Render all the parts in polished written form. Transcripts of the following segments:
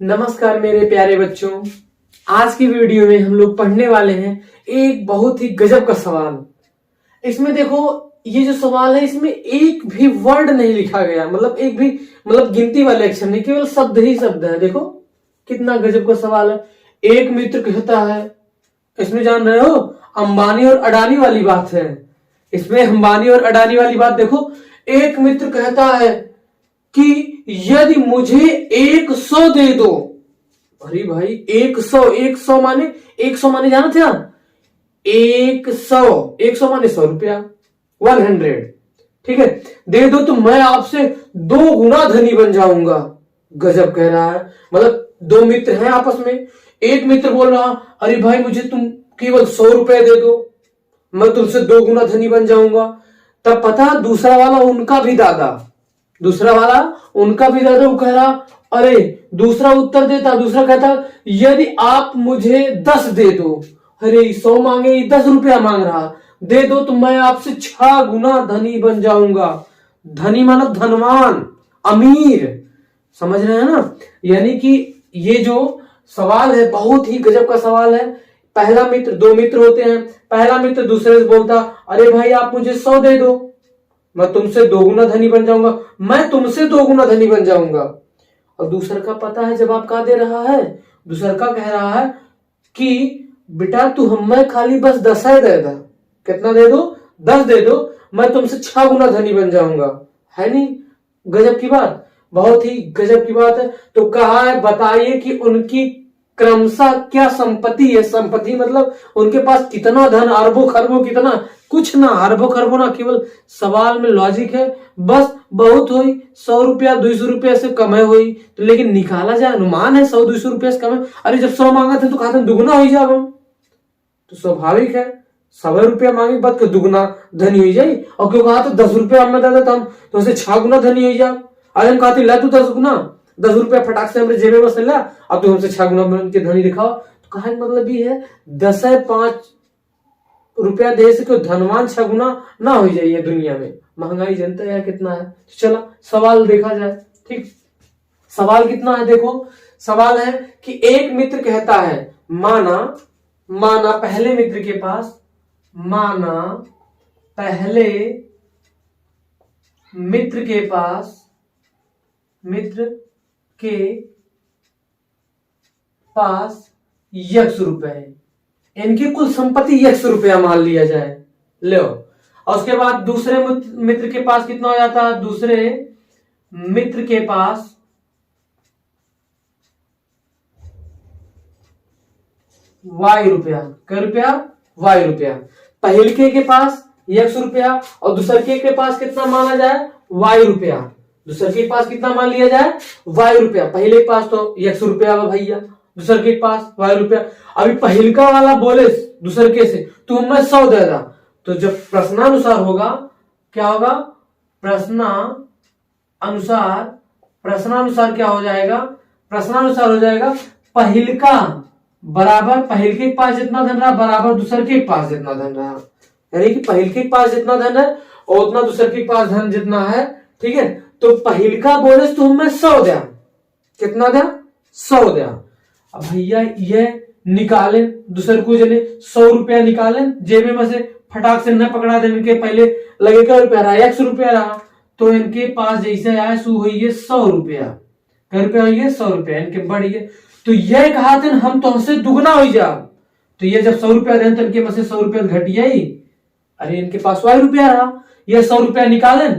नमस्कार मेरे प्यारे बच्चों। आज की वीडियो में हम लोग पढ़ने वाले हैं एक बहुत ही गजब का सवाल। इसमें देखो, ये जो सवाल है इसमें एक भी वर्ड नहीं लिखा गया, मतलब एक भी गिनती वाले अक्षर नहीं, केवल शब्द ही शब्द है। देखो कितना गजब का सवाल है। एक मित्र कहता है, इसमें जान रहे हो अंबानी और अडानी वाली बात है। इसमें अंबानी और अडानी वाली बात देखो। एक मित्र कहता है कि यदि मुझे 100 दे दो। अरे भाई 100 माने 100 माने जाना था 100 माने 100 रुपया 100, ठीक है। दे दो तो मैं आपसे 2 गुना धनी बन जाऊंगा। गजब कह रहा है। मतलब 2 मित्र हैं आपस में। एक मित्र बोल रहा, अरे भाई मुझे तुम केवल 100 रुपए दे दो, मैं तुमसे 2 गुना धनी बन जाऊंगा। तब पता दूसरा वाला उनका भी दादा वो कह रहा, अरे दूसरा उत्तर देता। दूसरा कहता, यदि आप मुझे 10 दे दो। अरे 100 मांगे 10 रुपया मांग रहा, दे दो तो मैं आपसे 6 गुना धनी बन जाऊंगा। धनी मतलब धनवान, अमीर, समझ रहे हैं ना। यानी कि ये जो सवाल है बहुत ही गजब का सवाल है। पहला मित्र, 2 मित्र होते हैं। पहला मित्र दूसरे से बोलता, अरे भाई आप मुझे 100 दे दो, मैं तुमसे 2 गुना धनी बन जाऊंगा, मैं तुमसे 2 गुना धनी बन जाऊंगा। और दूसरा का पता है जवाब क्या दे रहा है। दूसरा का कह रहा है कि बेटा तू हमें खाली बस 10 दे दो। कितना दे दो? 10 दे दो, मैं तुमसे 6 गुना धनी बन जाऊंगा। है नहीं गजब की बात? बहुत ही गजब की बात है। तो कहा है, बताइए कि उनकी क्रमशः क्या संपत्ति है। संपत्ति मतलब उनके पास कितना धन, अरबों खरबों, कितना, कुछ ना, अरबों खरबों ना, केवल सवाल में लॉजिक है। बस बहुत हुई 100 रुपया 200 रुपया से कम हुई, तो लेकिन निकाला जाए, अनुमान है 100-200 रुपया से कम है। अरे जब 100 मांगा था तो कहा था दुगुना हो जाए हम, तो स्वाभाविक है 100 रुपया मांगे बात को दुगुना धनी हो जाए। और क्यों कहा था 10 रुपया हमें दे देता हम तो उसे 6 गुना धनी हो जाए। अरे हम कहते ला तू 10 गुना, 10 रुपया फटाक से हमारे जेबे में बस ला, अब तो हमसे 6 गुना के धनी दिखाओ। तो कहा मतलब ये है 10-5 रुपया दे से क्यों धनवान 6 गुना ना हो जाइए। दुनिया में महंगाई जनता है कितना है। तो चला सवाल देखा जाए। ठीक, सवाल कितना है देखो। सवाल है कि एक मित्र कहता है, माना पहले मित्र के पास, माना पहले मित्र के पास, मित्र के पास 100 रुपए है। इनकी कुल संपत्ति 100 रुपया मान लिया जाए, लो। और उसके बाद दूसरे मित्र के पास कितना हो जाता है? दूसरे मित्र के पास Y रुपया, क्या रुपया? Y रुपया। पहलके के पास 100 रुपया और दूसरे के पास कितना माना जाए? Y रुपया। दूसरे के पास कितना मान लिया जाए? Y रुपया। पहले के पास तो 100 रुपया भैया, दूसरे के पास Y रुपया। अभी पहलका वाला बोले दूसरे के से तू हमें 100 दे रहा, तो जब प्रश्नानुसार होगा क्या होगा? प्रश्नानुसार क्या हो जाएगा? प्रश्नानुसार हो जाएगा पहलका बराबर पहलके के पास जितना धन रहा बराबर दूसरे के पास जितना धन रहा। यानी कि पहलके के पास जितना धन है और उतना दूसरे के पास धन जितना है, ठीक है। तो पहलका बोले तो हमें 100 दिया, कितना दिया? 100 दिया। अब भैया ये निकाले, दूसरे को जने 100 रुपया निकाले जेबे में से, फटाक से न पकड़ा दे। इनके पहले लगे क्या रुपया रहा? 100 रुपया रहा, तो इनके पास जैसे आया सु हुई है 100 रुपया। क्या रुपया हुई है? 100 रुपया। इनके बढ़ गए, तो यह कहा था हम तो हमसे दुगना हो जा। तो ये जब 100 रुपया दें तो इनके में से 100 रुपया घट जाए। अरे इनके पास Y रुपया रहा, ये 100 रुपया निकाले,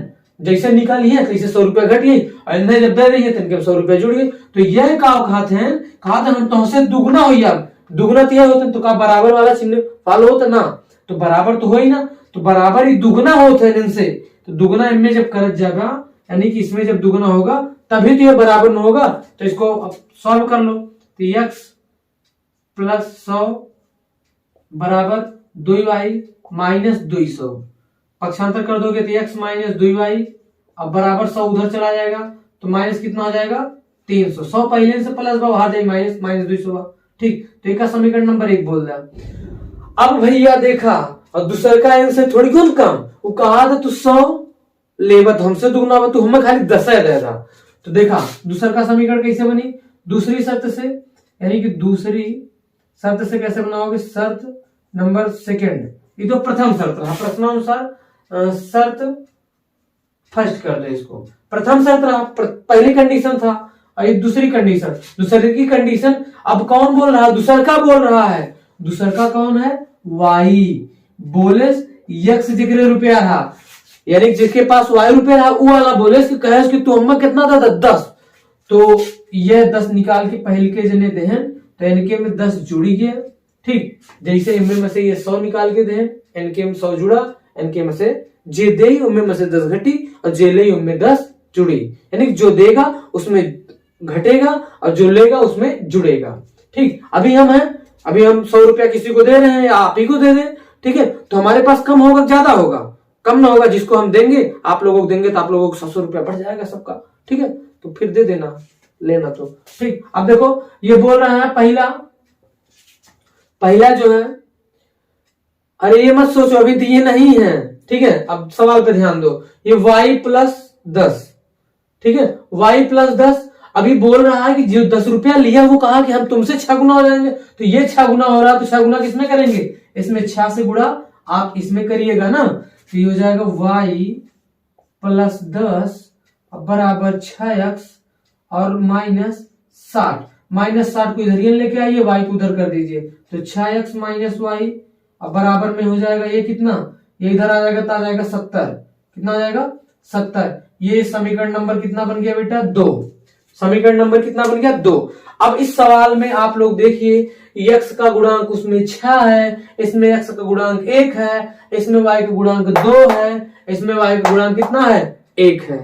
जैसे निकाली है तैसे 100 रुपया घट गई, और इन्हें जब दे रही है तो इनके 100 रुपया जुड़ गए। तो यह कहा था हम तो हमसे दुगना हो जा। दुगना तो होता तो का बराबर वाला चिन्ह फॉलो होता ना, तो बराबर तो हो ही ना, तो बराबर ही दुगना होता है इनसे। तो दुगना इनमें जब करत जाएगा, यानी कि इसमें जब दुगना होगा तभी तो ये बराबर न होगा। तो इसको अब सॉल्व कर लो। तो x प्लस 100 बराबर 2y माइनस 200। पक्षांतर कर दोगे तो x माइनस 2y, अब बराबर 100 उधर चला जाएगा तो माइनस कितना हो जाएगा? 300। 100 पहले से प्लस बाहर जाए माइनस 200। ठीक, तो एक समीकरण नंबर 1 बोल दिया। अब भैया देखा, और दूसरे का आंसर थोड़ी कौन कम, वो कहा था तू 100 लेबत हमसे दुगना, तू हमें खाली 10 दे रहा। तो देखा दूसरा का समीकरण कैसे बनी? दूसरी शर्त से, यानी कि दूसरी शर्त से कैसे बनाओगे, शर्त नंबर सेकंड, ये तो प्रथम शर्त रहा, प्रश्नानुसार शर्त फर्स्ट कर दे इसको, प्रथम शर्त रहा, पहली कंडीशन था, और ये दूसरी कंडीशन, दूसरे की कंडीशन। अब कौन बोल रहा है, दूसर का बोल रहा है, दूसर का कौन है, वाई, बोले यक्स जिक्र रुपया रहा, यानी जिसके पास वाई रुपया रहा वो वाला बोले कहे कि तू अम्मा कितना था, 10, तो यह 10 निकाल के पहल के जने देहन, तो इनके में 10 जुड़ी गया, ठीक, जैसे इनमें में से ये 100 निकाल के देहन, इनके में 100 जुड़ा, इनके में से जे दे उनमें में से 10 घटी, और जे ले उनमें 10 जुड़ी, यानी जो देगा उसमें घटेगा और जो लेगा उसमें जुड़ेगा, ठीक। अभी हम 100 रुपया किसी को दे रहे हैं या आप ही को दे दें, ठीक है, तो हमारे पास कम होगा ज्यादा होगा, कम ना होगा, जिसको हम देंगे आप लोगों को देंगे तो आप लोगों को 100 रुपया बढ़ जाएगा सबका, ठीक है, तो फिर दे देना लेना तो, ठीक। अब देखो ये बोल रहा है पहला जो है, अरे ये मत सोचो अभी दिए नहीं है, ठीक है, अब सवाल पे ध्यान दो, ये y प्लस 10, ठीक है, y प्लस 10, अभी बोल रहा है कि जो 10 रुपया लिया वो कहा कि हम तुमसे 6 गुना हो जाएंगे, तो ये 6 गुना हो रहा है, तो 6 गुना किसमें करेंगे, इसमें 6 से गुणा आप इसमें करिएगा ना, तो ये हो जाएगा y प्लस 10 बराबर 6x और -60 को इधर ही लेके आइए, y को उधर कर दीजिए, तो 6x माइनस वाई बराबर में हो जाएगा ये कितना, ये इधर आ जाएगा तो आ जाएगा 70, कितना आ जाएगा 70, ये समीकरण नंबर कितना बन गया बेटा, 2, समीकरण नंबर कितना बन गया, 2। अब इस सवाल में आप लोग देखिए x का गुणांक उसमें 6 है, इसमें x का गुणांक 1 है, इसमें y का गुणांक 2 है, इसमें y का गुणांक कितना है, 1 है।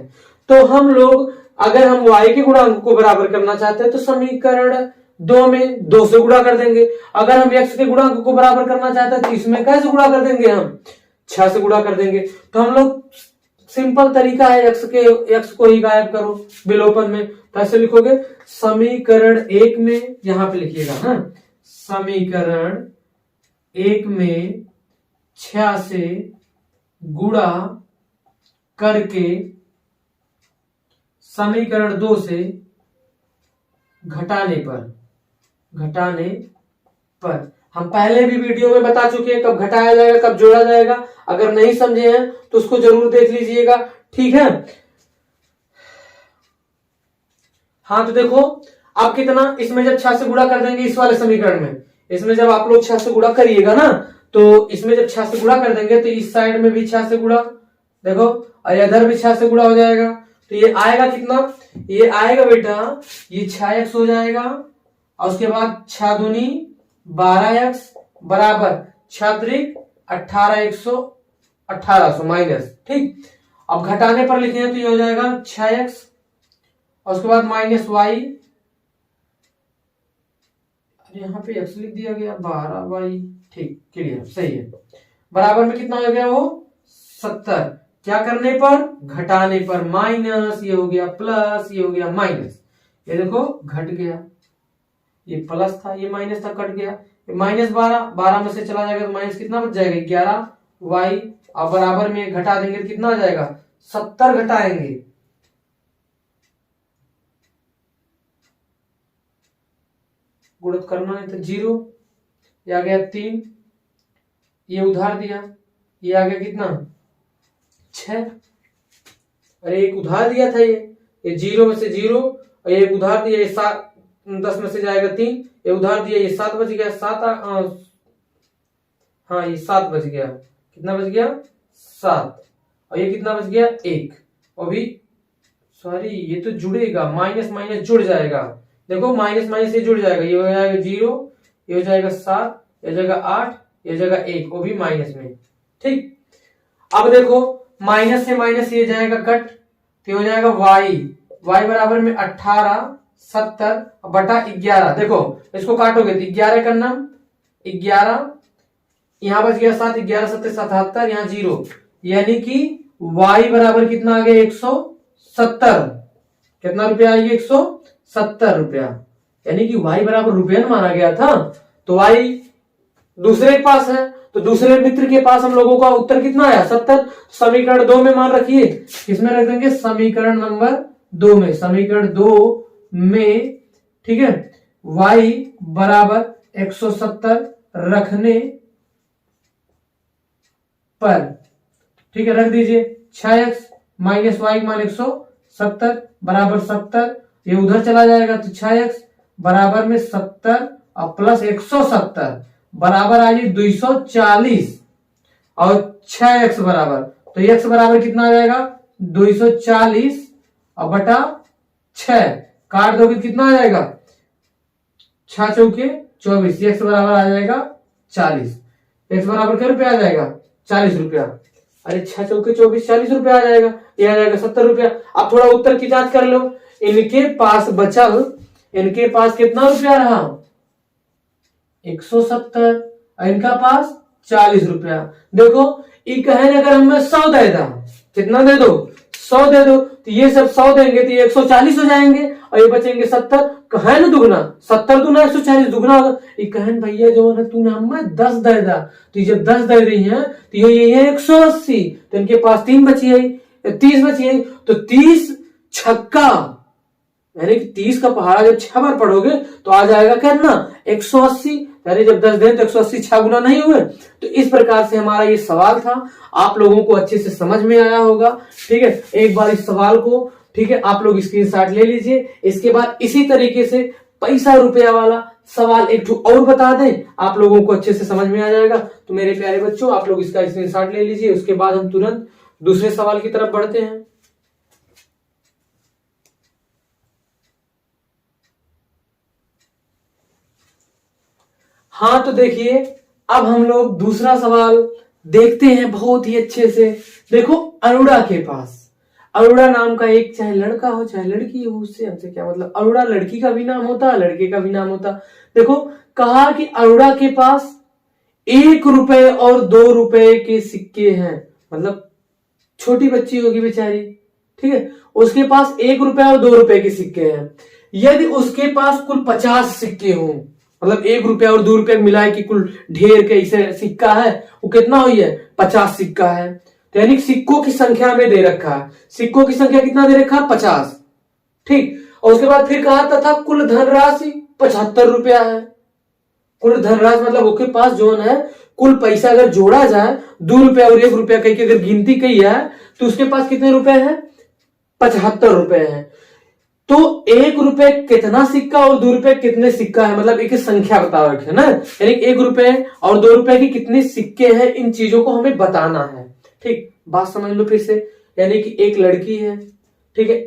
तो हम लोग अगर हम y के गुणांक को बराबर करना चाहते हैं तो समीकरण 2 में 2 से गुणा कर देंगे, अगर हम x के गुणांक को बराबर करना चाहते हैं तो इसमें कैसे गुणा कर देंगे, हम 6 से गुणा कर देंगे। तो हम लोग सिंपल तरीका है, x को ही गायब करो विलोपन में, तो ऐसे लिखोगे समीकरण 1 में, यहां पे लिखिएगा ना, समीकरण 1 में 6 से गुणा करके समीकरण 2 से घटाने पर हम पहले भी वीडियो में बता चुके हैं कब घटाया जाएगा कब जोड़ा जाएगा, अगर नहीं समझे हैं तो उसको जरूर देख लीजिएगा, ठीक है। हाँ तो देखो आप कितना, इसमें जब 6 से गुणा कर देंगे इस वाले समीकरण में, इसमें जब आप लोग 6 से गुणा करिएगा ना, तो इसमें जब 6 से गुणा कर देंगे तो इस साइड में भी 6 से गुणा, देखो और इधर भी 6 से गुणा हो जाएगा, तो ये आएगा कितना, ये आएगा बेटा ये 6x हो जाएगा, और उसके बाद 6 दूनी 12x बराबर 6 त्रिक 1800 माइनस, ठीक। अब घटाने पर लिखे हैं तो ये हो जाएगा 6x और उसके बाद माइनस y, यहाँ पे x लिख दिया गया 12y, ठीक, क्लियर, सही है, बराबर में कितना हो गया वो 70, क्या करने पर, घटाने पर, माइनस, ये हो गया प्लस, ये हो गया माइनस, ये देखो घट गया, ये प्लस था ये माइनस था, कट गया, माइनस 12 में से चला जाएगा तो माइनस कितना बच जाएगा 11y, और बराबर में घटा देंगे तो कितना आ जाएगा 70, घटाएंगे गुणित करना नहीं तो 0, ये आ गया 3, ये उधार दिया, ये आ गया कितना 6, अरे एक उधार दिया था ये 0 में से 0 और ये उधार दिया, ये 7, 10 में से जाएगा 3, ये उधार दिया, ये 7 बच गया, 7 हाँ ये 7 बच गया, कितना बच गया 7, और ये कितना बच गया 1, और भी सॉरी ये तो जुड़ेगा, माइनस माइनस जुड़ जाएगा, देखो माइनस माइनस ये जुड़ जाएगा, ये हो जाएगा 0, ये हो जाएगा 7, ये हो जाएगा 8, ये हो जाएगा 1, वो भी माइनस में, ठीक। अब देखो माइनस से माइनस ये जाएगा कट, तो हो जाएगा y बराबर में 18 70 बटा 11, देखो इसको काटोगे तो 11 का नाम 11, यहां बच गया 7, 11 7 77, यहाँ 0, यानी कि y बराबर कितना आ गया 170, कितना रुपया आ गया 170 रुपया, यानी कि y बराबर रुपया माना गया था, तो y दूसरे के पास है, तो दूसरे मित्र के पास हम लोगों का उत्तर कितना आया 70, समीकरण 2 में मान रखिए, किसमें रख देंगे समीकरण नंबर 2 में, समीकरण 2 में, ठीक है, y बराबर 170 रखने पर, ठीक है, रख दीजिए 6x माइनस वाई मान 170 बराबर 70, ये उधर चला जाएगा तो 6x बराबर में 70 और प्लस 170 बराबर आ जाए 240 और 6x बराबर, तो x बराबर कितना आ जाएगा 240 और बटा 6 काट दोगे कितना आ जाएगा 6 चौके 24, x बराबर आ जाएगा 40, x बराबर क्या रुपया आ जाएगा 40 रुपया, अरे 6 चौके 24 40 रुपया आ जाएगा, ये आ जाएगा 70 रुपया। अब थोड़ा उत्तर की जांच कर लो, इनके पास बचल, इनके पास कितना रुपया रहा 170 और इनका पास 40 रुपया। देखो ये कहे अगर हमें 100 दे दा, कितना दे दो 100 दे दो, तो ये सब 100 देंगे तो ये 140 हो जाएंगे और ये बचेंगे 70, कहे ना दुगना 70 दुना 140 दुगना होगा, ये कहे भैया जो है तूने हमें 10 दे दा, तो जब 10 दे रही है तो ये है 180, तो इनके पास 3 बची है 30 बची है, तो 30 छक्का यानी कि 30 का पहाड़ा जब 6 बार पढ़ोगे तो आ जाएगा कितना 180, यानी जब 10 दें तो 180 6 गुना नहीं हुए। तो इस प्रकार से हमारा ये सवाल था, आप लोगों को अच्छे से समझ में आया होगा। ठीक है, एक बार इस सवाल को, ठीक है, आप लोग स्क्रीनशॉट ले लीजिए। इसके बाद इसी तरीके से पैसा रुपया वाला सवाल एक ठो और बता दें, आप लोगों को अच्छे से समझ में आ जाएगा। तो मेरे प्यारे बच्चों, आप लोग इसका स्क्रीनशॉट ले लीजिए, उसके बाद हम तुरंत दूसरे सवाल की तरफ बढ़ते हैं। हाँ, तो देखिए अब हम लोग दूसरा सवाल देखते हैं बहुत ही अच्छे से। देखो अरुणा के पास, अरुणा नाम का एक, चाहे लड़का हो चाहे लड़की हो, उससे हमसे क्या मतलब, अरुणा लड़की का भी नाम होता लड़के का भी नाम होता। देखो कहा कि अरुणा के पास 1 रुपए और 2 रुपए के सिक्के हैं, मतलब छोटी बच्ची होगी बेचारी, ठीक है, उसके पास 1 रुपए और 2 रुपए के सिक्के हैं। यदि उसके पास कुल 50 सिक्के हों, मतलब 1 रुपया और 2 रुपया मिलाए कि कुल ढेर के इसे सिक्का है, वो कितना हुई है 50 सिक्का है। तो यानी सिक्कों की संख्या में दे रखा है, सिक्कों की संख्या कितना दे रखा है 50, ठीक। और उसके बाद फिर कहा था कुल धनराशि 75 रुपया है। कुल धनराशि मतलब उसके पास जो है कुल पैसा अगर जोड़ा जाए 2 रुपया और 1 रुपया कहीं की अगर गिनती की है तो उसके पास कितने रुपए हैं 75 रुपए हैं। तो 1 रुपए कितना सिक्का और 2 रुपए कितने सिक्का है, मतलब एक संख्या बता रखे ना, यानी 1 रुपए और 2 रुपए के कितने सिक्के हैं, इन चीजों को हमें बताना है। ठीक, बात समझ लो फिर से। यानी कि एक लड़की है, ठीक है,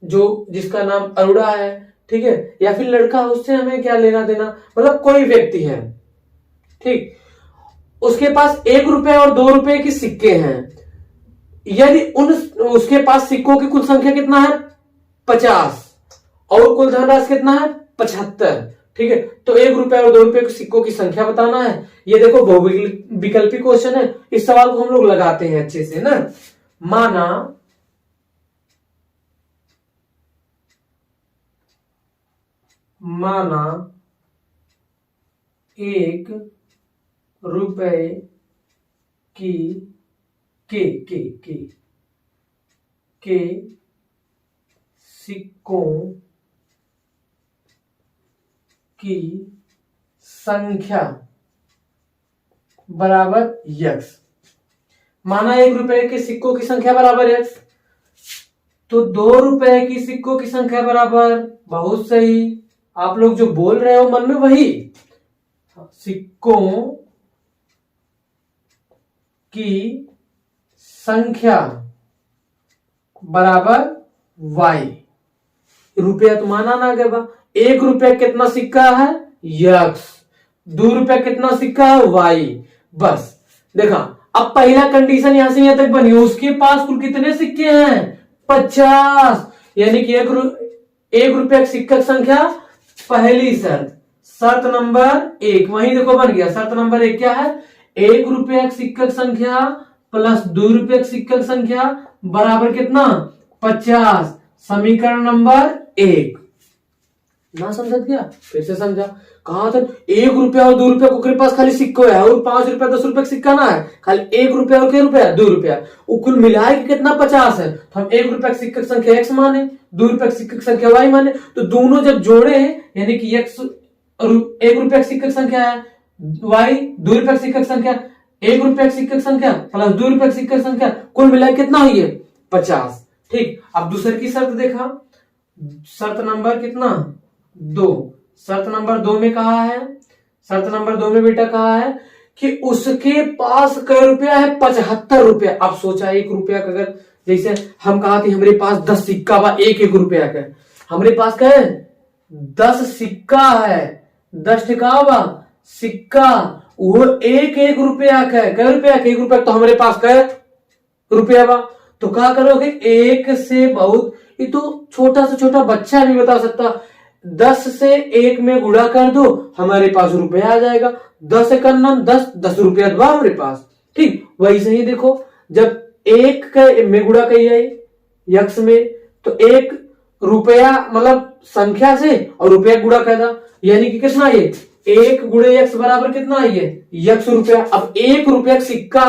जो जिसका नाम अरुणा है, ठीक है, या फिर लड़का, उससे हमें क्या लेना देना, मतलब कोई व्यक्ति है, ठीक, उसके पास 1 रुपए और 2 रुपए के सिक्के हैं। यदि उसके पास सिक्कों की कुल संख्या कितना है 50 और कुल धनराशि कितना है 75, ठीक है, तो 1 रुपए और 2 रुपए के सिक्कों की संख्या बताना है। ये देखो बहुविकल्पी क्वेश्चन है, इस सवाल को हम लोग लगाते हैं अच्छे से ना। माना 1 रुपए की के सिक्कों की संख्या बराबर x। माना 1 रुपए के सिक्कों की संख्या बराबर x, तो 2 रुपए की सिक्कों की संख्या बराबर, बहुत सही, आप लोग जो बोल रहे हो मन में वही, सिक्कों की संख्या बराबर y। रुपया तो माना ना गया, 1 रुपया कितना सिक्का है x, 2 रुपया कितना सिक्का है y। बस देखा, अब पहला कंडीशन यहां से यहां तक बनी, उसके पास कुल कितने सिक्के हैं 50, यानी कि 1 रुपया की सिक्का की संख्या, पहली शर्त नंबर 1 वही देखो बन गया। शर्त नंबर 1 क्या है, 1 रुपया की सिक्का की संख्या प्लस 2 रुपया की सिक्का की संख्या बराबर कितना 50। समीकरण नंबर 1, ना समझ गया, फिर से समझा। कहा था 1 रुपया और 2 रुपया के पास खाली सिक्को है और 5 रुपया 10 रुपया का सिक्का ना है, खाली 1 रुपया और 2 रुपया, वो कुल मिलाए के कितना 50 है। तो हम 1 रुपया की सिक्के की संख्या x माने, 2 रुपया की सिक्के की संख्या y माने, तो दोनों जब जोड़े हैं यानी कि x और 1 रुपया की सिक्के की संख्या है y, 2 रुपया की सिक्के की संख्या 1 रुपया की सिक्के की संख्या प्लस 2 रुपया की सिक्के की संख्या, कुल मिलाए कितना हुई है 50। ठीक, अब दूसरे की शर्त देखा, शर्त नंबर कितना 2, शर्त नंबर 2 में कहा है, शर्त नंबर 2 में बेटा कहा है कि उसके पास कै रुपया है 75 रुपया। अब सोचा 1 रुपया का, अगर जैसे हम कहा थी हमारे पास 10 सिक्का बा 1 रुपया का, हमारे पास क्या है 10 सिक्का है, 10 टिका बा सिक्का, वो 1 रुपया का है, कै रुपया का 1 रुपया, तो हमारे पास कै रुपया बा। तो क्या करोगे, 1 से बहुत, ये तो छोटा से छोटा बच्चा भी बता सकता, 10 से 1 में गुणा कर दो हमारे पास रुपया आ जाएगा, 10 एक 10 रुपया दो हमारे पास। ठीक, वैसे ही देखो जब 1 में गुणा कही जाए यक्स में, तो 1 रुपया मतलब संख्या से और रुपया गुणा कर दा, यानी कि कितना ये 1 गुणे x बराबर कितना है ये यक्स रुपया। अब 1 रुपया का सिक्का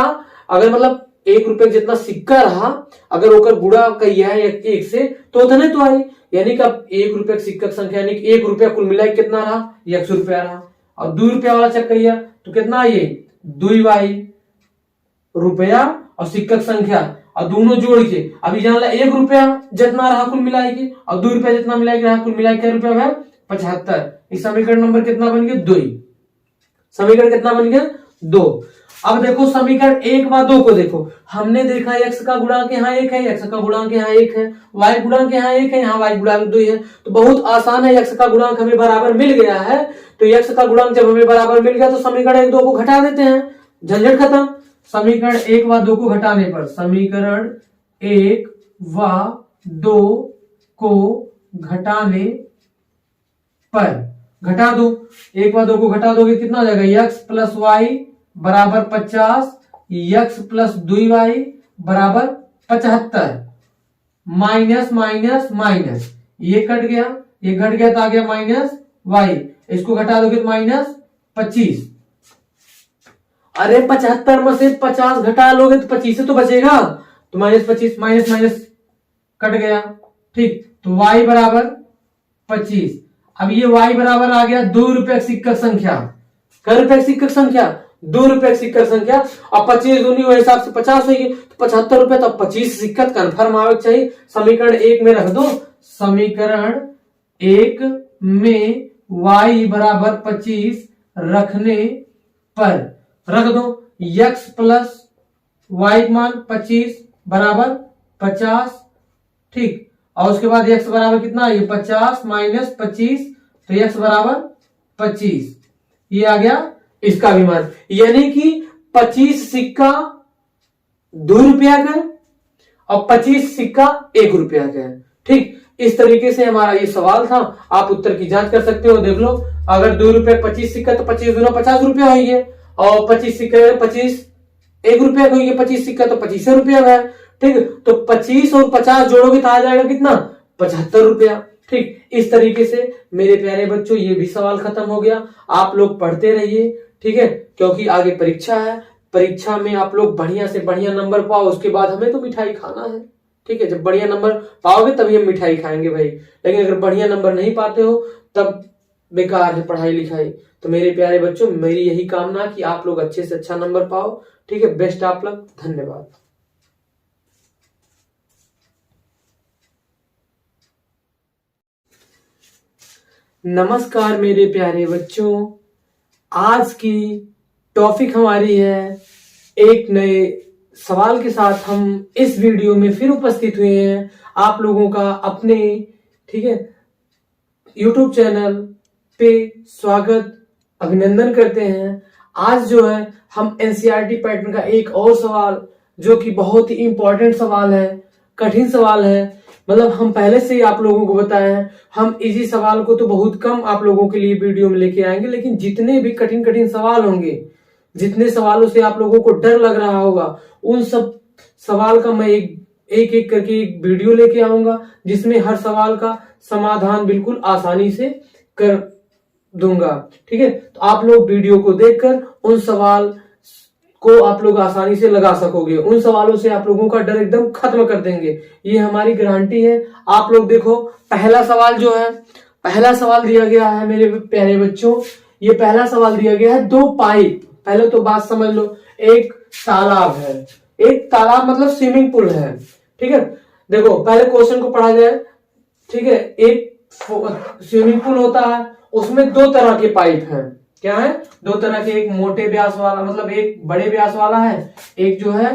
अगर मतलब 1 रुपया जितना सिक्का रहा, अगर ओकर गुणा किया है 1 से तो उतने तो आई, यानी कि अब 1 रुपया का सिक्का की संख्या यानी कि 1 रुपया कुल मिला कितना रहा यक्स रुपया रहा। और 2 रुपया वाला चेक किया तो कितना ये 2y रुपया और सिक्का की संख्या, और दोनों जोड़ के अभी जान ला 1 रुपया जितना रहा कुल मिलाएगी और 2 रुपया जितना मिलाएगी रहा कुल मिलाए क्या रुपया है 75। इस समीकरण नंबर कितना बन गया 2, समीकरण कितना बन गया 2। अब देखो समीकरण 1 व 2 को देखो, हमने देखा x का गुणांक यहाँ 1 है, x का गुणांक यहाँ 1 है, y गुणांक यहाँ 1 है, यहाँ y गुणांक 2 है, तो बहुत आसान है, x का गुणांक हमें बराबर मिल गया है। तो x का गुणांक जब हमें बराबर मिल गया तो समीकरण 1 2 को घटा देते हैं, झंझट खत्म। समीकरण 1 व 2 को घटाने पर, समीकरण 1 व 2 को घटाने पर, घटा दो 1 व 2 को घटा दोगे कितना हो जाएगा x प्लस वाई बराबर 50, x प्लस 2y बराबर 75, माइनस माइनस माइनस ये कट गया, ये घट गया तो आ गया माइनस y, इसको घटा दोगे तो माइनस 25। अरे 75 में से 50 घटा लोगे तो 25 से तो बचेगा, तो माइनस 25, माइनस माइनस कट गया। ठीक, तो y बराबर 25। अब ये y बराबर आ गया 2 रुपए सिक्का संख्या, कै रुपए सिक्का संख्या 2 रुपए सिक्का संख्या, और 25 दूनी हुए हिसाब से 50 होगी तो 75 रुपए, तो 25 सिक्का कन्फर्म आवे चाहिए। समीकरण 1 में रख दो, समीकरण 1 में y बराबर 25 रखने पर रख दो x प्लस वाई मान 25 बराबर 50। ठीक, और उसके बाद x बराबर कितना है 50 माइनस 25, तो x बराबर 25, ये आ गया इसका भी मान, यानी कि 25 सिक्का 2 रुपया का और 25 सिक्का 1 रुपया का है। ठीक, इस तरीके से हमारा ये सवाल था, आप उत्तर की जांच कर सकते हो, देख लो। अगर 2 रुपये 25 सिक्का तो 25 दूना 50 रुपया होगी, और 25 सिक्का 25 1 रुपया होगी, 25 सिक्का तो 25 रुपया है। ठीक, तो 25 और 50 जोड़ोगे तो आ जाएगा कितना 75 रुपया। ठीक, इस तरीके से मेरे प्यारे बच्चों ये भी सवाल खत्म हो गया। आप लोग पढ़ते रहिए, ठीक है, क्योंकि आगे परीक्षा है, परीक्षा में आप लोग बढ़िया से बढ़िया नंबर पाओ, उसके बाद हमें तो मिठाई खाना है। ठीक है, जब बढ़िया नंबर पाओगे तभी हम मिठाई खाएंगे भाई, लेकिन अगर बढ़िया नंबर नहीं पाते हो तब बेकार है पढ़ाई लिखाई। तो मेरे प्यारे बच्चों मेरी यही कामना कि आप लोग अच्छे से अच्छा नंबर पाओ। ठीक है, बेस्ट आप लोग, धन्यवाद। नमस्कार मेरे प्यारे बच्चों, आज की टॉपिक हमारी है एक नए सवाल के साथ हम इस वीडियो में फिर उपस्थित हुए हैं। आप लोगों का अपने, ठीक है, YouTube चैनल पे स्वागत अभिनंदन करते हैं। आज जो है हम एनसीईआरटी पैटर्न का एक और सवाल, जो कि बहुत ही इंपॉर्टेंट सवाल है, कठिन सवाल है, मतलब हम पहले से ही आप लोगों को बताए हैं, हम इजी सवाल को तो बहुत कम आप लोगों के लिए वीडियो में लेके आएंगे, लेकिन जितने भी कठिन कठिन सवाल होंगे, जितने सवालों से आप लोगों को डर लग रहा होगा, उन सब सवाल का मैं एक एक करके एक वीडियो लेके आऊंगा, जिसमें हर सवाल का समाधान बिल्कुल आसानी से कर दूंगा। ठीक है, तो आप लोग वीडियो को देखकर उन सवाल को आप लोग आसानी से लगा सकोगे, उन सवालों से आप लोगों का डर एकदम खत्म कर देंगे, ये हमारी गारंटी है। आप लोग देखो, पहला सवाल जो है, पहला सवाल दिया गया है मेरे प्यारे बच्चों, ये पहला सवाल दिया गया है 2 पाइप। पहले तो बात समझ लो, एक तालाब है, एक तालाब मतलब स्विमिंग पूल है। ठीक है, देखो पहले क्वेश्चन को पढ़ा जाए। ठीक है, एक स्विमिंग पूल होता है, उसमें 2 तरह के पाइप हैं। क्या है? 2 तरह के, एक मोटे व्यास वाला मतलब एक बड़े व्यास वाला है, एक जो है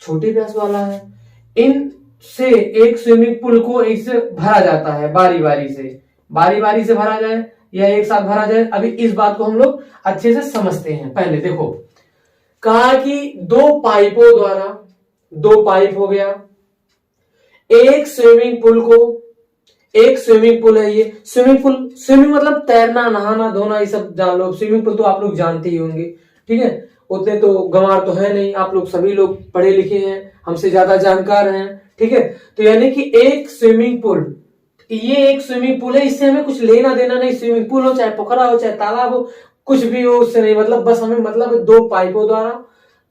छोटे व्यास वाला है। इन से एक स्विमिंग पूल को एक से भरा जाता है, बारी बारी से भरा जाए या एक साथ भरा जाए। अभी इस बात को हम लोग अच्छे से समझते हैं। पहले देखो, कहा कि 2 पाइपों द्वारा, 2 पाइप हो गया, एक स्विमिंग पूल को, एक स्विमिंग पूल है ये। स्विमिंग पूल, स्विमिंग मतलब तैरना, नहाना, धोना, ये सब जान लो। स्विमिंग पूल तो आप लोग जानते ही होंगे। ठीक है, उतने तो गंवार तो है नहीं, आप लोग सभी लोग पढ़े लिखे हैं, हमसे ज्यादा जानकार हैं। ठीक है, तो यानी कि एक स्विमिंग पूल, ये एक स्विमिंग पूल है, इससे हमें कुछ लेना देना नहीं। स्विमिंग पूल हो चाहे पोखरा हो चाहे तालाब हो, कुछ भी हो, उससे नहीं मतलब, बस हमें मतलब 2 पाइपों द्वारा,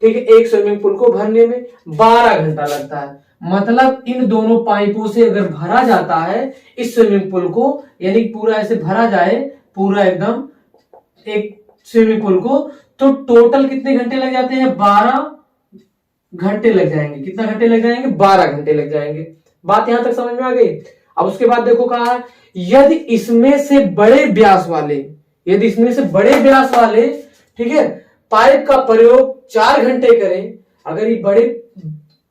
ठीक है, एक स्विमिंग पूल को भरने में 12 घंटा लगता है। मतलब इन दोनों पाइपों से अगर भरा जाता है इस स्विमिंग पूल को, यानी पूरा ऐसे भरा जाए, पूरा एकदम एक स्विमिंग पूल को, तो टोटल कितने घंटे लग जाते हैं? 12 घंटे लग जाएंगे। कितना घंटे लग जाएंगे? 12 घंटे लग जाएंगे। बात यहां तक समझ में आ गई? अब उसके बाद देखो, कहा है यदि इसमें से बड़े व्यास वाले, यदि इसमें से बड़े व्यास वाले, ठीक है, पाइप का प्रयोग 4 घंटे करें। अगर ये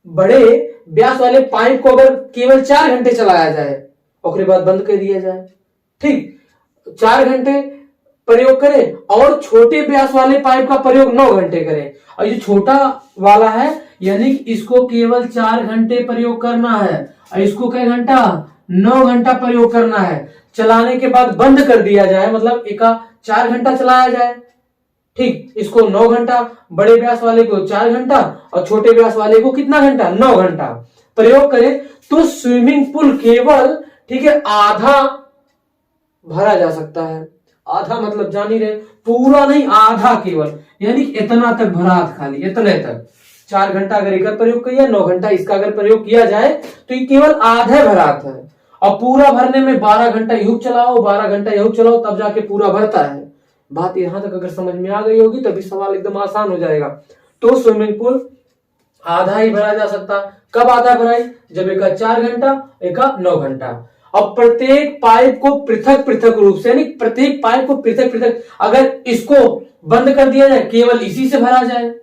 बड़े व्यास वाले पाइप को अगर केवल 4 घंटे चलाया जाए और बाद बंद कर दिया जाए, ठीक, 4 घंटे प्रयोग करें, और छोटे व्यास वाले पाइप का प्रयोग 9 घंटे करें। और ये छोटा वाला है, यानी इसको केवल 4 घंटे प्रयोग करना है, और इसको कई घंटा? 9 घंटा प्रयोग करना है। चलाने के बाद बंद कर दिया जाए, मतलब एक 4 घंटा चलाया जाए। ठीक, इसको 9 घंटा, बड़े व्यास वाले को 4 घंटा और छोटे व्यास वाले को कितना घंटा? 9 घंटा प्रयोग करें, तो स्विमिंग पूल केवल, ठीक है, आधा भरा जा सकता है। आधा मतलब जान ही रहे, पूरा नहीं, आधा केवल, यानी इतना तक भरा, खाली इतने तक। 4 घंटा अगर एक प्रयोग किया, 9 घंटा इसका अगर प्रयोग किया जाए, तो ये केवल आधे भरात है। और पूरा भरने में 12 घंटा युग चलाओ, 12 घंटा युग चलाओ, तब जाके पूरा भरता है। बात यहां तक अगर समझ में आ गई होगी, तभी सवाल एकदम आसान हो जाएगा। तो स्विमिंग पूल आधा ही भरा जा सकता। कब आधा भराई? जब एक 4 घंटा, एक 9 घंटा। और प्रत्येक पाइप को पृथक पृथक रूप से, यानी प्रत्येक पाइप को पृथक पृथक, अगर इसको बंद कर दिया जाए, केवल इसी से भरा जाए,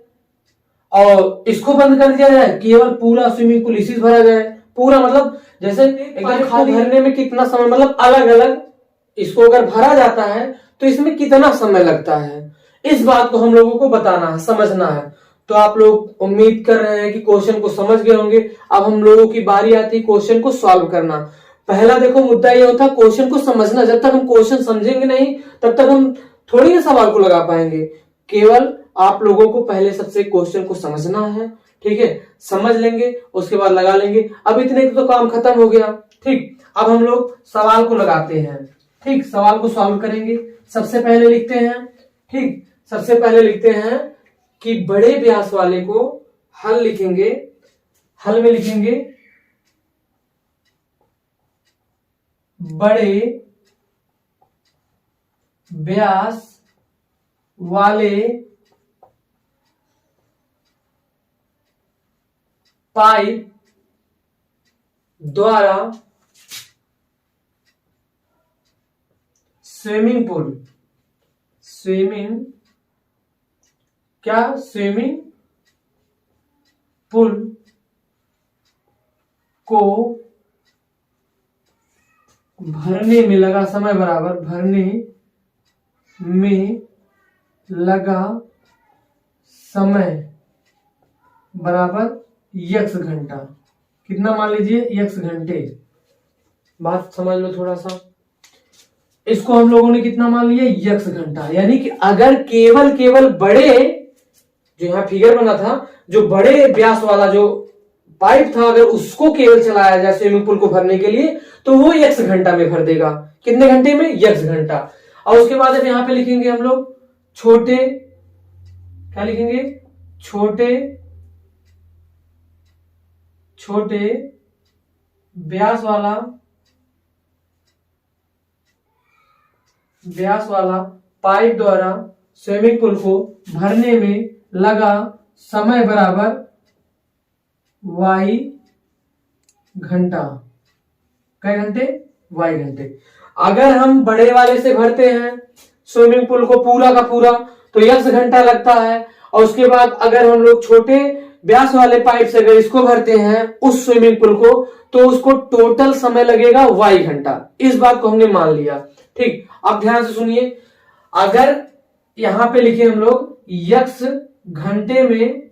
और इसको बंद कर दिया जाए, केवल पूरा स्विमिंग पूल इसी से भरा जाए। पूरा मतलब जैसे एकदम खाली भरने में कितना समय, मतलब अलग अलग इसको अगर भरा जाता है तो इसमें कितना समय लगता है, इस बात को हम लोगों को बताना है, समझना है। तो आप लोग उम्मीद कर रहे हैं कि क्वेश्चन को समझ गए होंगे। अब हम लोगों की बारी आती है क्वेश्चन को सॉल्व करना। पहला देखो मुद्दा ये होता है क्वेश्चन को समझना। जब तक हम क्वेश्चन समझेंगे नहीं, तब तक हम थोड़ी ना सवाल को लगा पाएंगे। केवल आप लोगों को पहले सबसे क्वेश्चन को समझना है, ठीक है, समझ लेंगे, उसके बाद लगा लेंगे। अब इतने तो काम खत्म हो गया। ठीक, अब हम लोग सवाल को लगाते हैं। ठीक, सवाल को सॉल्व करेंगे। सबसे पहले लिखते हैं, ठीक, सबसे पहले लिखते हैं कि बड़े व्यास वाले को हल लिखेंगे। हल में लिखेंगे बड़े व्यास वाले पाइप द्वारा स्विमिंग पूल, स्विमिंग पूल को भरने में लगा समय बराबर, भरने में लगा समय बराबर x घंटा। कितना मान लीजिए? x घंटे। बात समझ लो थोड़ा सा। इसको हम लोगों ने कितना मान लिया? x घंटा। यानी कि अगर केवल बड़े, जो यहां फिगर बना था, जो बड़े व्यास वाला जो पाइप था अगर उसको केवल चलाया जाए स्विमिंग पूल को भरने के लिए तो वो x घंटा में भर देगा। कितने घंटे में? x घंटा। और उसके बाद अब यहां पे लिखेंगे हम लोग छोटे, क्या लिखेंगे? छोटे छोटे व्यास वाला पाइप द्वारा स्विमिंग पूल को भरने में लगा समय बराबर y घंटा। कई घंटे? y घंटे। अगर हम बड़े वाले से भरते हैं स्विमिंग पूल को पूरा का पूरा तो x घंटा लगता है, और उसके बाद अगर हम लोग छोटे व्यास वाले पाइप से अगर इसको भरते हैं उस स्विमिंग पूल को तो उसको टोटल समय लगेगा y घंटा। इस बात को हमने मान लिया। ठीक, अब ध्यान से सुनिए, अगर यहां पे लिखे हम लोग x घंटे में,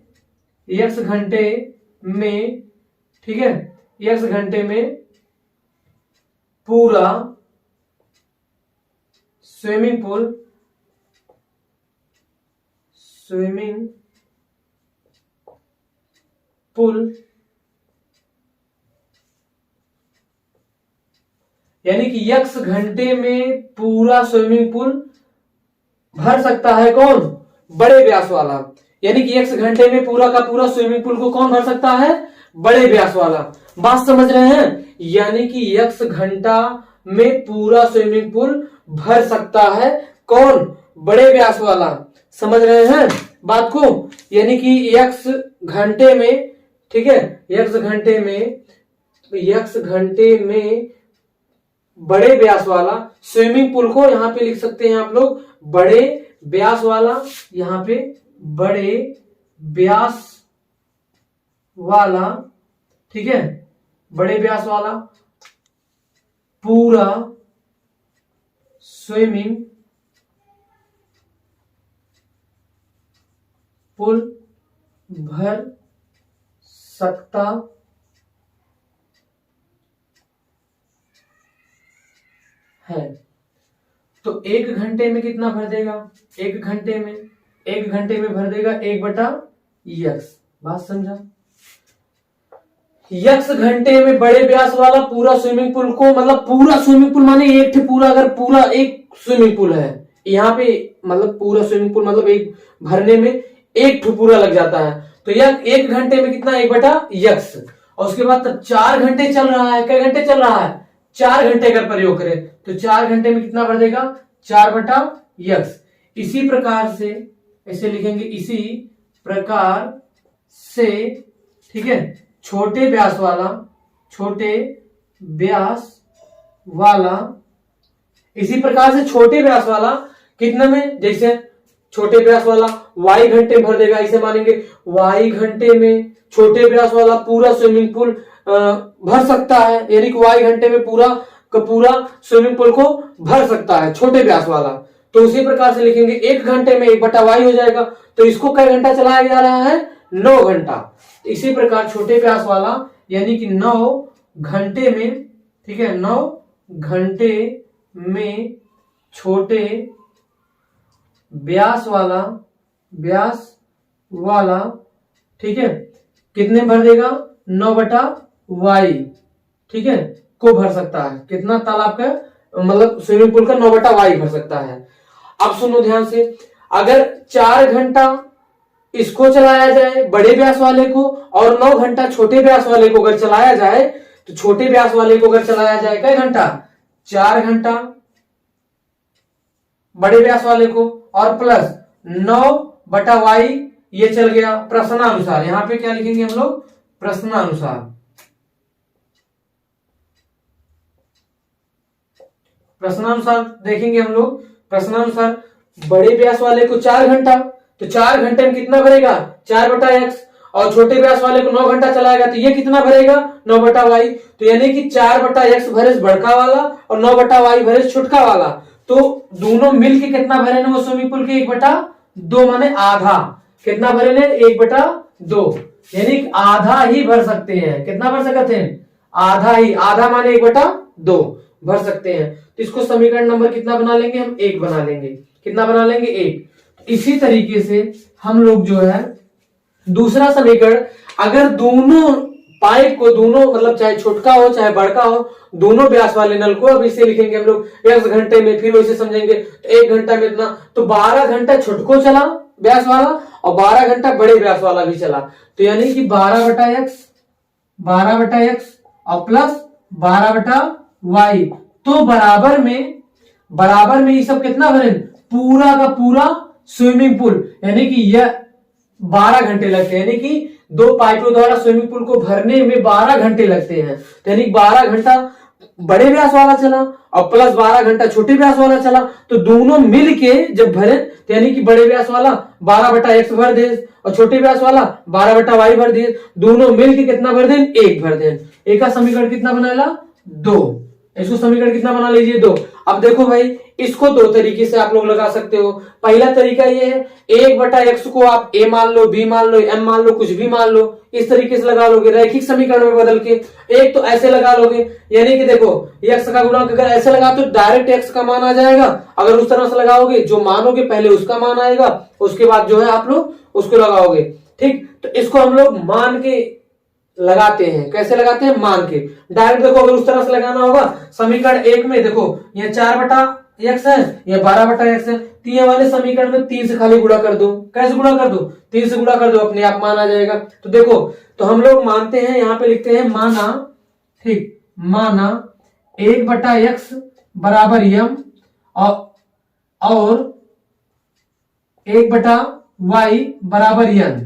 ठीक है, x घंटे में पूरा स्विमिंग पूल यानी कि x घंटे में पूरा स्विमिंग पूल भर सकता है कौन? बड़े व्यास वाला। यानी कि x घंटे में पूरा का पूरा स्विमिंग पूल को कौन भर सकता है? बड़े व्यास वाला। बात समझ रहे हैं? यानी कि x घंटा में पूरा स्विमिंग पूल भर सकता है कौन? बड़े व्यास वाला। समझ रहे हैं बात को? यानी कि x घंटे में, ठीक है, x घंटे में बड़े व्यास वाला स्विमिंग पूल को यहां पे लिख सकते हैं आप लोग बड़े व्यास वाला, यहां पे बड़े व्यास वाला, ठीक है, बड़े व्यास वाला पूरा स्विमिंग पूल भर सकता है। तो एक घंटे में कितना भर देगा? एक घंटे में भर देगा 1/x। बात समझा? x घंटे में बड़े व्यास वाला पूरा स्विमिंग पूल को, मतलब पूरा स्विमिंग पूल माने एक पूरा, अगर पूरा एक स्विमिंग पूल है यहाँ पे, मतलब पूरा स्विमिंग पूल मतलब एक भरने में एक पूरा लग जाता है, तो यह 1 घंटे में कितना? 1/x। और उसके बाद तब 4 घंटे चल रहा है। कई घंटे चल रहा है? 4 घंटे अगर प्रयोग करें तो 4 घंटे में कितना भर देगा? 4/x। इसी प्रकार से ऐसे लिखेंगे, इसी प्रकार से, ठीक है, छोटे व्यास वाला इसी प्रकार से छोटे व्यास वाला कितने में? जैसे छोटे व्यास वाला y घंटे भर देगा, इसे मानेंगे y घंटे में छोटे व्यास वाला पूरा स्विमिंग पूल भर सकता है, यानी कि y घंटे में पूरा का पूरा स्विमिंग पूल को भर सकता है छोटे व्यास वाला। तो उसी प्रकार से लिखेंगे 1 घंटे में 1/y हो जाएगा। तो इसको कई घंटा चलाया जा रहा है? 9 घंटा। इसी प्रकार छोटे व्यास वाला यानी कि 9 घंटे में, ठीक है, 9 घंटे में छोटे व्यास वाला, ठीक है, कितने भर देगा? 9/y, ठीक है, को भर सकता है। कितना? तालाब का मतलब स्विमिंग पूल का 9/y भर सकता है। अब सुनो ध्यान से, अगर 4 घंटा इसको चलाया जाए बड़े व्यास वाले को और 9 घंटा छोटे व्यास वाले को अगर चलाया जाए, तो छोटे व्यास वाले को अगर चलाया जाए कई घंटा? 4 घंटा बड़े व्यास वाले को, और प्लस 9/y ये चल गया प्रश्नानुसार। यहां पे क्या लिखेंगे हम लोग? प्रश्नानुसार। प्रश्नानुसार देखेंगे हम लोग। प्रश्नानुसार बड़े व्यास वाले को 4 घंटा, तो 4 घंटे में कितना भरेगा? 4/x। और छोटे व्यास वाले को 9 घंटा चलाएगा तो ये कितना भरेगा? 9/y। तो यानी कि 4/x भरे बड़का वाला और 9/y भरे छोटका वाला। तो दोनों मिलके कितना भरे ने वो स्विमिंग पूल के? 1/2 माने आधा। कितना भरे ने? 1/2, यानी आधा ही भर सकते हैं। कितना भर सकते हैं? आधा ही। आधा माने 1/2 भर सकते हैं। तो इसको समीकरण नंबर कितना बना लेंगे हम? 1 बना लेंगे। कितना बना लेंगे? 1। इसी तरीके से हम लोग जो है दूसरा समीकरण, अगर दोनों पाइप को दोनों मतलब चाहे छोटका हो चाहे बड़का हो, दोनों व्यास वाले नल को अब इसे लिखेंगे हम लोग x घंटे में, फिर वैसे समझेंगे तो 1 घंटा में इतना, तो 12 घंटा छोटको चला व्यास वाला और 12 घंटा बड़े व्यास वाला भी चला। तो यानी कि 12/x और प्लस 12/y, तो बराबर में ये सब कितना भरे, पूरा का पूरा स्विमिंग पूल, यानी कि यह 12 घंटे लगते हैं, यानी कि 2 पाइपों द्वारा स्विमिंग पूल को भरने में 12 घंटे लगते हैं। तो यानी 12 घंटा बड़े व्यास वाला चला और प्लस 12 घंटा छोटे व्यास वाला चला, तो दोनों मिल के जब भरे तो यानी कि बड़े व्यास वाला 12/x भर दे और छोटे व्यास वाला 12/y भर दे, दोनों मिल के कितना भर दें, 1 भर दें। एक का समीकरण कितना बना, 2। इसको समीकरण कितना बना लीजिए, 2। अब देखो भाई, इसको 2 तरीके से आप लोग लगा सकते हो। पहला तरीका ये है 1/x को आप a मान लो, b मान लो, m मान लो, कुछ भी मान लो, इस तरीके से लगा लोगे रैखिक समीकरण में बदल के। एक तो ऐसे लगा लोगे, यानी कि देखो x का गुणांक अगर ऐसे लगा तो डायरेक्ट x का मान आ जाएगा। अगर उस तरह से लगाओगे, जो मानोगे पहले उसका मान आएगा, उसके बाद जो है आप लोग उसको लगाओगे। ठीक, तो इसको हम लोग मान के लगाते हैं। कैसे लगाते हैं, मान के। डायरेक्ट देखो अगर उस तरह से लगाना होगा, समीकरण 1 में देखो ये 4/x है, ये 12/x है, तो ये वाले समीकरण में 3 से खाली गुणा कर दो। कैसे गुणा कर दो, 3 से गुणा कर दो, अपने आप मान आ जाएगा। तो देखो, तो हम लोग मानते हैं, यहाँ पे लिखते हैं माना, ठीक, माना 1/x बराबर m और 1/y बराबर n।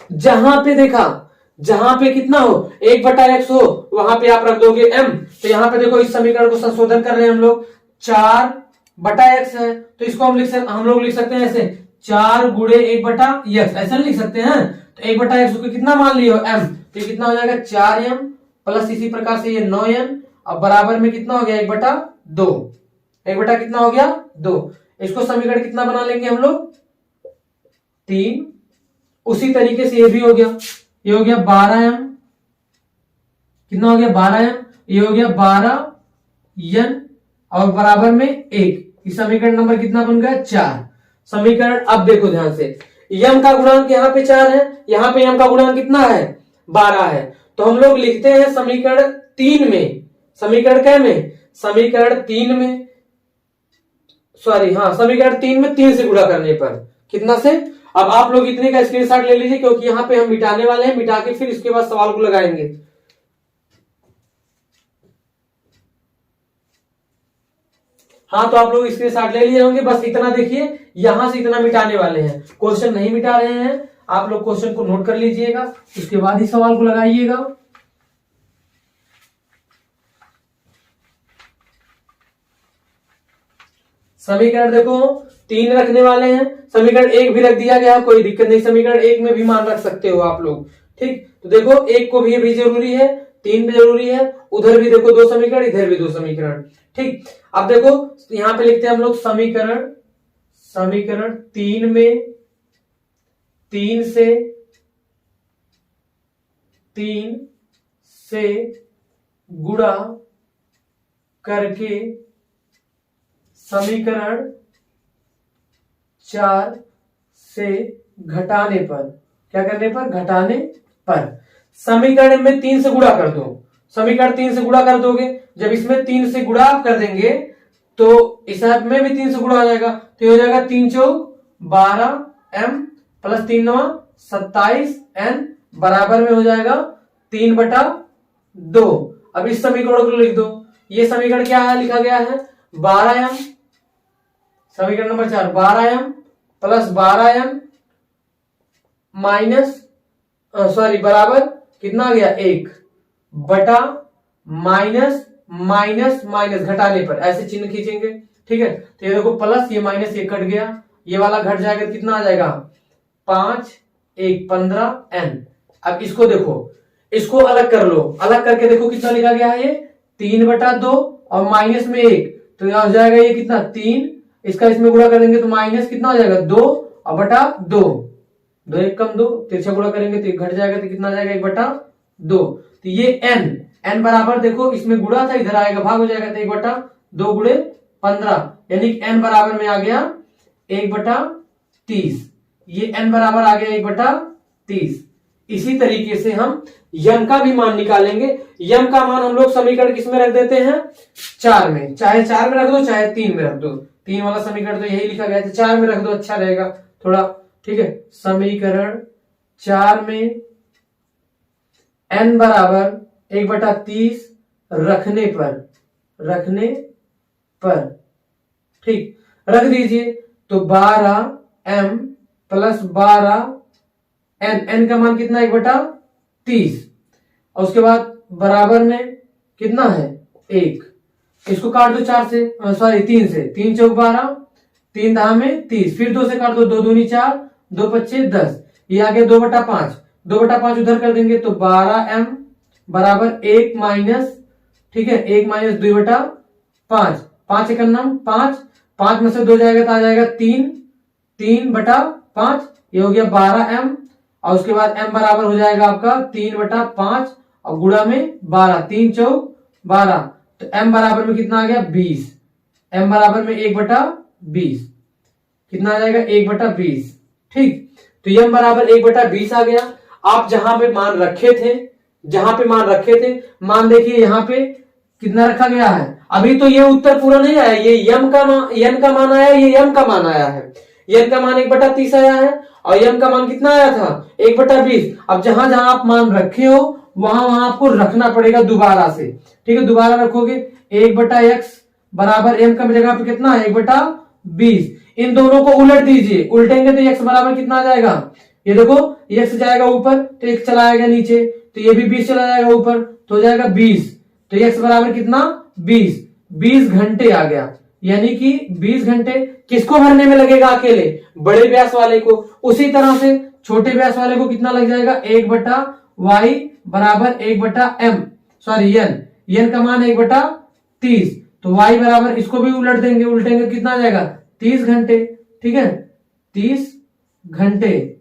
जहां पे देखा, जहां पे कितना हो 1/x हो, वहां पे आप रख दोगे m। तो यहां पे देखो इस समीकरण को संशोधन कर रहे हैं हम लोग, 4/x है, तो इसको हम लोग लिख सकते हैं ऐसे 4 गुणे 1/x, ऐसा लिख सकते हैं। तो 1/x को कितना मान लियो, m, तो ये कितना हो जाएगा 4m प्लस इसी प्रकार से ये 9n और बराबर में कितना हो गया 1/2। 1 कितना हो गया 2। इसको समीकरण कितना बना लेंगे हम लोग, 3। उसी तरीके से ये भी हो गया, ये हो गया 12m, कितना हो गया 12m, ये हो गया 12n और बराबर में 1। इस समीकरण नंबर कितना बन गया 4। समीकरण, अब देखो ध्यान से, m का गुणांक यहाँ पे 4 है, यहाँ पे m का गुणांक कितना है 12 है। तो हम लोग लिखते हैं समीकरण 3 में, समीकरण क्या में, समीकरण 3 में, सॉरी हाँ, समीकरण 3 में 3 से गुणा करने पर कितना से। अब आप लोग इतने का स्क्रीनशॉट ले लीजिए, क्योंकि यहां पे हम मिटाने वाले हैं, मिटा के फिर इसके बाद सवाल को लगाएंगे। हाँ, तो आप लोग स्क्रीनशॉट ले लिए होंगे, बस इतना देखिए, यहां से इतना मिटाने वाले हैं, क्वेश्चन नहीं मिटा रहे हैं। आप लोग क्वेश्चन को नोट कर लीजिएगा, उसके बाद ही सवाल को लगाइएगा। समीकरण देखो 3 रखने वाले हैं, समीकरण 1 भी रख दिया गया, कोई दिक्कत नहीं, समीकरण 1 में भी मान रख सकते हो आप लोग। ठीक, तो देखो 1 को भी जरूरी है, 3 भी जरूरी है, उधर भी देखो 2 समीकरण, इधर भी 2 समीकरण। ठीक, अब देखो यहां पे लिखते हैं हम लोग समीकरण 3 में 3 से गुणा करके समीकरण 4 से घटाने पर, क्या करने पर, घटाने पर। समीकरण में 3 से गुणा कर दो, समीकरण 3 से गुणा कर दोगे, जब इसमें 3 से गुणा आप कर देंगे तो इस में भी 3 से गुणा हो जाएगा, तो हो जाएगा 3 चौक 12m प्लस 3 9 27n बराबर में हो जाएगा 3/2। अब इस समीकरण को लिख दो, ये समीकरण क्या है, लिखा गया है 12m, समीकरण number 4 12m plus 12m minus sorry बराबर कितना आ गया 1 बटा माइनस माइनस माइनस घटाने पर ऐसे चिन्ह खींचेंगे। ठीक है, तो ये देखो प्लस ये माइनस ये कट गया, ये वाला घट जाएगा, कितना आ जाएगा 5 1 15n। अब इसको देखो, इसको अलग कर लो, अलग करके देखो कितना लिखा गया है, ये 3/2 और माइनस में 1, तो यहां हो जाएगा ये कितना 3, इसका इसमें गुणा करेंगे तो माइनस कितना हो जाएगा 2 और बटा 2, 2 1 कम 2, तिरछा गुणा करेंगे तो घट जाएगा, तो कितना आ जाएगा 1/2। तो ये n बराबर देखो इसमें गुणा था, इधर आएगा भाग हो जाएगा, तो 1/2 गुणे 15, यानी कि n बराबर में आ गया 1/30। ये n बराबर आ गया 1/30। इसी तरीके से हम यम का भी मान निकालेंगे। यम का मान हम लोग समीकरण किस में रख देते हैं, 4 में, चाहे 4 में रख दो चाहे 3 में रख दो, 3 वाला समीकरण तो यही लिखा गया था, 4 में रख दो अच्छा रहेगा थोड़ा, ठीक है। समीकरण 4 में n बराबर 1/30 रखने पर ठीक रख दीजिए, तो 12m प्लस 12n, n का मान कितना 1/30, और उसके बाद बराबर में कितना है 1, इसको काट दो 4 से, सॉरी 3 से, 3 चौक 12, 3 दहा में 30, फिर 2 से काट दो, 2 दूनी 4, 2 पच्चे 10, ये आ गया 2/5, 2/5 उधर कर देंगे तो 12m बराबर 1 माइनस, ठीक है, 1 माइनस 2/5, 5 एकन्नम 5, 5 में से 2 जाएगा तो आ जाएगा 3/5, ये हो गया 12m, और उसके बाद m बराबर हो जाएगा आपका 3/5 और गुणा में 12, 3 चौक 12, तो m बराबर में कितना आ गया 20, m बराबर में 1/20, कितना आ जाएगा 1/20, ठीक। तो m बराबर 1/20 आ गया। आप जहां पे मान रखे थे, मान देखिए यहाँ पे कितना रखा गया है, अभी तो ये उत्तर पूरा नहीं आया, ये n का मान आया, ये m का मान आया है, n का मान 1/30 आया है और m का मान कितना आया था 1/20। अब जहां जहां आप मान रखे हो वहां आपको रखना पड़ेगा दोबारा से, ठीक है, दोबारा रखोगे 1/x बराबर m का जगह पे कितना है 1/20, इन दोनों को उलट दीजिए, उल्टेंगे तो x बराबर कितना आ जाएगा, ये देखो x जाएगा ऊपर तो x चला आएगा नीचे, तो ये भी 20 चला जाएगा ऊपर तो हो जाएगा 20, तो x बराबर कितना 20 घंटे आ गया, यानी कि 20 घंटे किसको भरने में लगेगा अकेले, बड़े व्यास वाले को। उसी तरह से छोटे व्यास वाले को कितना लग जाएगा 1/y बराबर 1/m, सॉरी n का मान 1/30, तो y बराबर इसको भी उलट देंगे, उल्टेंगे कितना आ जाएगा 30 घंटे, ठीक है, 30 घंटे,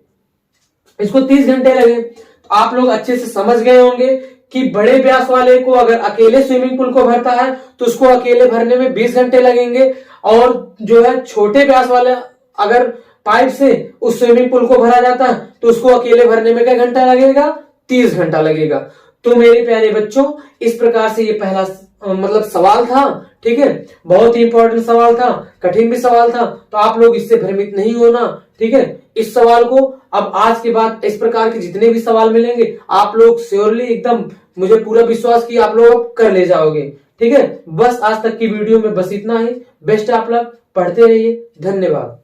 इसको 30 घंटे लगे। तो आप लोग अच्छे से समझ गए होंगे कि बड़े व्यास वाले को अगर अकेले स्विमिंग पूल को भरता है तो उसको अकेले भरने में 20 घंटे लगेंगे, और जो है छोटे व्यास वाले अगर पाइप से उस स्विमिंग पूल को भरा जाता है तो उसको अकेले भरने में क्या घंटा लगेगा 30 घंटा लगेगा। तो मेरे प्यारे बच्चों, इस प्रकार से ये पहला मतलब सवाल था, ठीक है, बहुत ही इंपॉर्टेंट सवाल था, कठिन भी सवाल था, तो आप लोग इससे भ्रमित नहीं होना, ठीक है। इस सवाल को अब आज के बाद इस प्रकार के जितने भी सवाल मिलेंगे आप लोग श्योरली एकदम, मुझे पूरा विश्वास कि आप लोग कर ले जाओगे, ठीक है। बस आज तक की वीडियो में बस इतना ही। बेस्ट आप लोग पढ़ते रहिए, धन्यवाद।